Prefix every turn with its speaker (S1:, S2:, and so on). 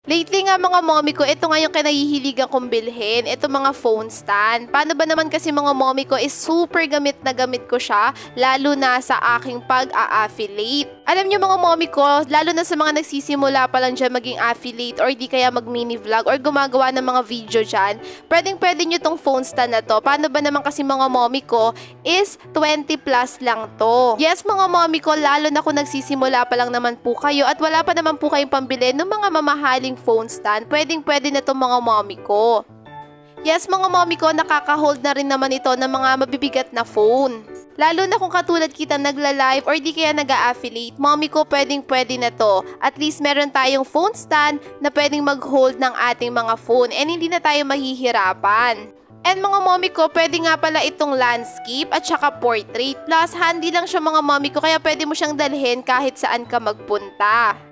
S1: Lately nga mga mommy ko, ito nga yung kinahihiligan kong bilhin. Ito mga phone stand. Paano ba naman kasi mga mommy ko is super gamit na gamit ko siya, lalo na sa aking pag-a-affiliate. Alam niyo mga mommy ko, lalo na sa mga nagsisimula pa lang dyan maging affiliate or di kaya mag-mini vlog or gumagawa ng mga video dyan, pwedeng-pwede nyo tong phone stand na to. Paano ba naman kasi mga mommy ko is 20 plus lang to. Yes mga mommy ko, lalo na kung nagsisimula pa lang naman po kayo at wala pa naman po kayong pambili ng mga mamahaling phone stand, pwedeng-pwede na itong mga mommy ko. Yes mga mommy ko, nakaka-hold na rin naman ito ng mga mabibigat na phone. Lalo na kung katulad kita nagla-live or di kaya nag-a-affiliate, mommy ko pwedeng-pwede na to. At least meron tayong phone stand na pwedeng mag-hold ng ating mga phone and hindi na tayo mahihirapan. And mga mommy ko, pwede nga pala itong landscape at saka portrait. Plus, handy lang siya mga mommy ko, kaya pwede mo siyang dalhin kahit saan ka magpunta.